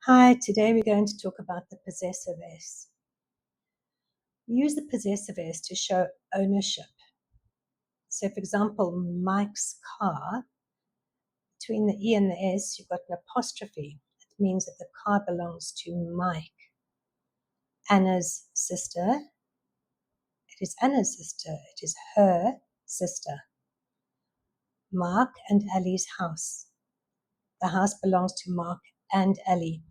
Hi, today we're going to talk about the possessive S. We use the possessive S to show ownership. So, for example, Mike's car, between the E and the S, you've got an apostrophe. It means that the car belongs to Mike. Anna's sister, it is Anna's sister, it is her sister. Mark and Ali's house. The house belongs to Mark and Ali.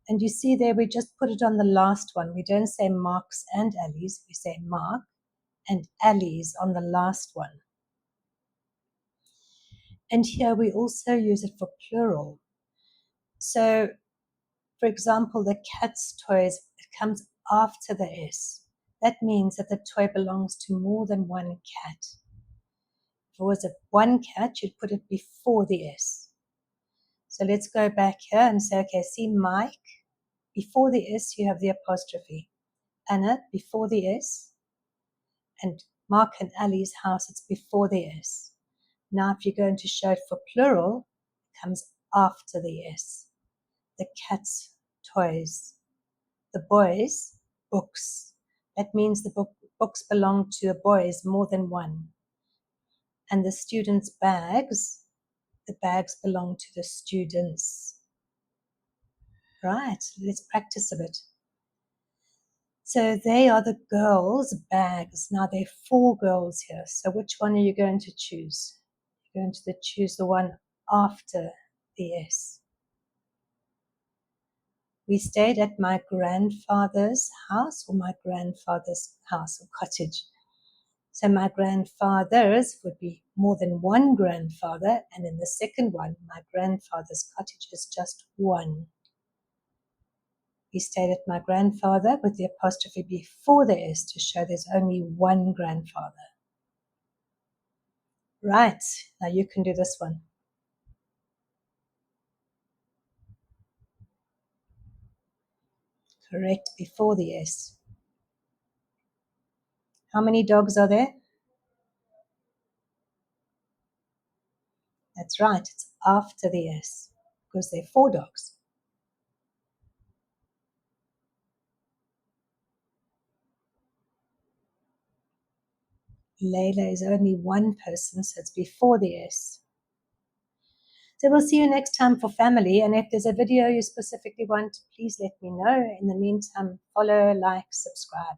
And you see there, we just put it on the last one. We don't say Mark's and Ali's, we say Mark and Ali's on the last one. And here we also use it for plural. So, for example, the cat's toys, it comes after the S. That means that the toy belongs to more than one cat. If it was one cat, you'd put it before the S. So let's go back here and say, okay, see Mike, before the S you have the apostrophe. Anna, before the S. And Mark and Ali's house, it's before the S. Now, if you're going to show it for plural, it comes after the S. The cat's toys. The boys' books. That means the books belong to boys, more than one. And the students' bags, the bags belong to the students. Right, let's practice a bit. So they are the girls' bags. Now there are 4 girls here. So which one are you going to choose? You're going to choose the one after the S. We stayed at my grandfather's house, or my grandfather's house or cottage. So my grandfather's would be more than one grandfather, and in the second one, my grandfather's cottage is just one. We stayed at my grandfather with the apostrophe before the S to show there's only one grandfather. Right, now you can do this one. Correct, before the S. How many dogs are there? That's right, it's after the S, because there are 4 dogs. Layla is only one person, so it's before the S. So we'll see you next time for family. And if there's a video you specifically want, please let me know. In the meantime, follow, like, subscribe.